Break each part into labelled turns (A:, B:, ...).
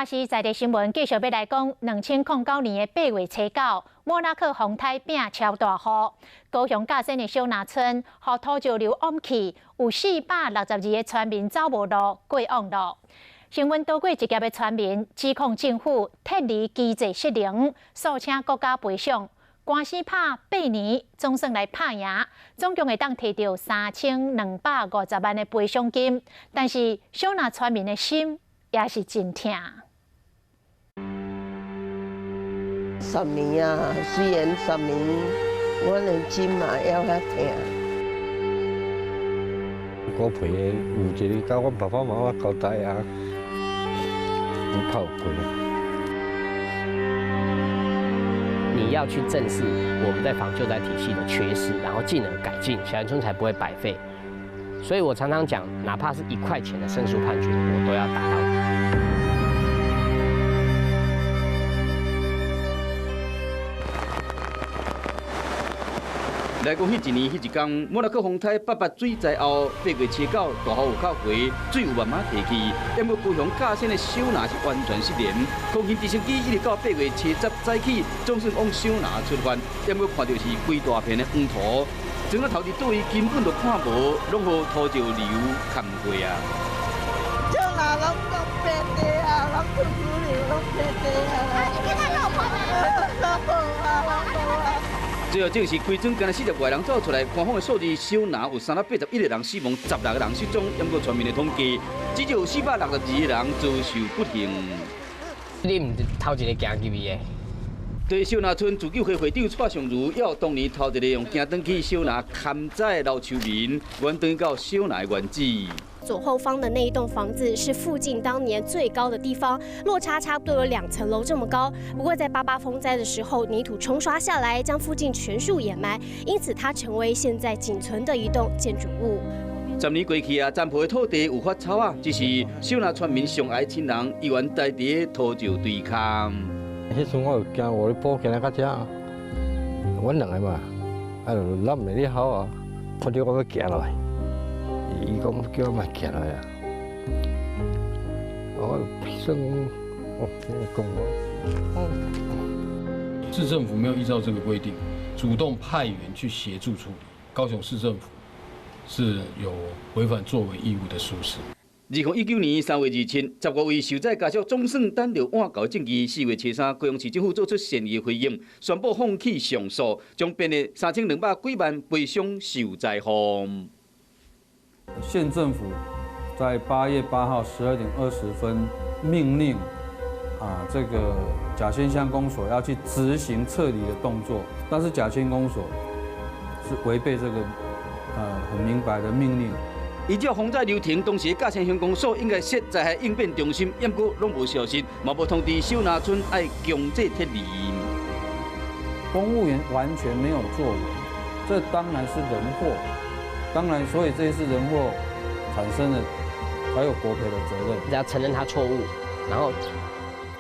A: 是在地新闻继续要来讲，2009年的8月初9，莫拉克风台饼超大雨，高雄甲仙的小南村，予土石流淹去，有462个村民走无路，过往路。新闻多过一劫的村民指控政府撤离机制失灵，诉请国家赔偿。官司拍8年，总算来拍赢，总共会当摕到3250万的赔偿金，但是小南村民的心也是真痛。
B: 10年啊，虽然10年，我的心嘛还较痛。
C: 我陪的有一个甲我爸爸妈妈交代啊，伊跑过。
D: 你要去正视我们在防救灾体系的缺失，然后进而改进，小林村才不会白费。所以我常常讲，哪怕是1块钱的胜诉判决，我都要达到。
E: 来讲，迄一年、迄一天，莫拉克风台8八水灾后，8月初9大雨有靠回，水有慢慢提起。因为高雄架线的小南是完全失联，空勤直升机一直到8月初10早起，总算往小南出发。因为看到是规大片的黄土，整个头一对根本就看无，拢予土石流砍过啊！
B: 小南拢平地啊，拢土石流拢平地啊。你看他老婆啊，最后
E: 正是开庄，今日40外人走出来，官方的数字小南有381个人死亡，16个人失踪。因过全面的统计，只有462个人遭受不幸。
D: 你唔是头一个行入去的？
E: 对小南村自救会会长蔡尚如，要当年头一个用行登去小南勘灾老村民，原登到小南的原址。
F: 左后方的那一栋房子是附近当年最高的地方，落差差不多有2层楼这么高。不过在88风灾的时候，泥土冲刷下来，将附近全数掩埋，因此它成为现在仅存的一栋建筑物。
E: 10年过去啊，占卜的土地有发草啊，只是小南村民上爱亲人依然待伫土石堆抗。
C: 迄阵我就惊我咧补行来到遮，阮2个嘛，就揽袂哩好啊，看到我要行落来。 伊讲叫我莫行来啊！我算哦，讲我。
G: 市政府没有依照这个规定，主动派员去协助处理。高雄市政府是有违反作为义务的疏失。
E: 2019年3月27，15位受灾家属总算等到挽救证据。4月初3，高雄市政府做出善意回应，宣布放弃上诉，将编的3200几万赔偿受灾户。
H: 县政府在8月8号12点20分命令这个甲仙乡公所要去执行撤离的动作，但是甲仙公所是违背这个很明白的命令。
E: 依照风灾流程，当时甲仙乡公所应该设灾害应变中心，不过拢无消息，嘛无通知小南村爱强制撤离。
H: 公务员完全没有作为，这当然是人祸。 当然，所以这一次人祸产生了，才有国赔的责任。
D: 只要承认他错误，然后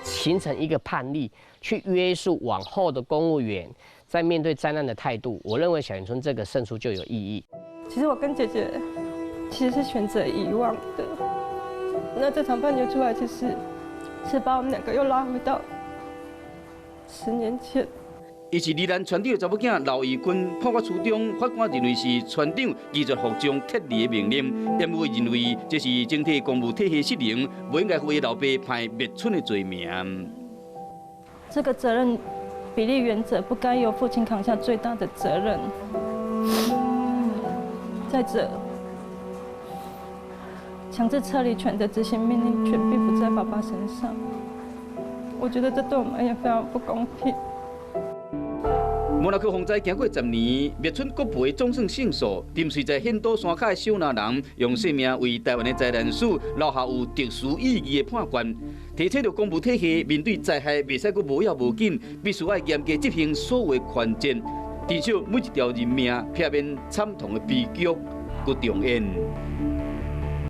D: 形成一个判例，去约束往后的公务员在面对灾难的态度，我认为小林村这个胜诉就有意义。
I: 其实我跟姐姐其实是选择遗忘的。那这场判决出来，其实是把我们2个又拉回到10年前。
E: 伊是宜兰船长的查某囝刘义军，判决书中法官认为是船长拒绝服从撤离的命令，因为认为这是整体公务体系失灵，不应该为老爸判灭村的罪名。
I: 这个责任比例原则不该由父亲扛下最大的责任。再者，强制撤离权的执行命令权并不在爸爸身上，我觉得这对我们也非常不公平。
E: 莫拉克风灾经过10年，灭村国赔总算胜诉。沉睡在险岛山脚的小南人，用性命为台湾的灾难史留下有特殊意义的判决。提醒着公务体系面对灾害，袂使阁无要无紧，必须要严格执行所有权责，至少每一条人命避免惨痛的悲剧，搁重演。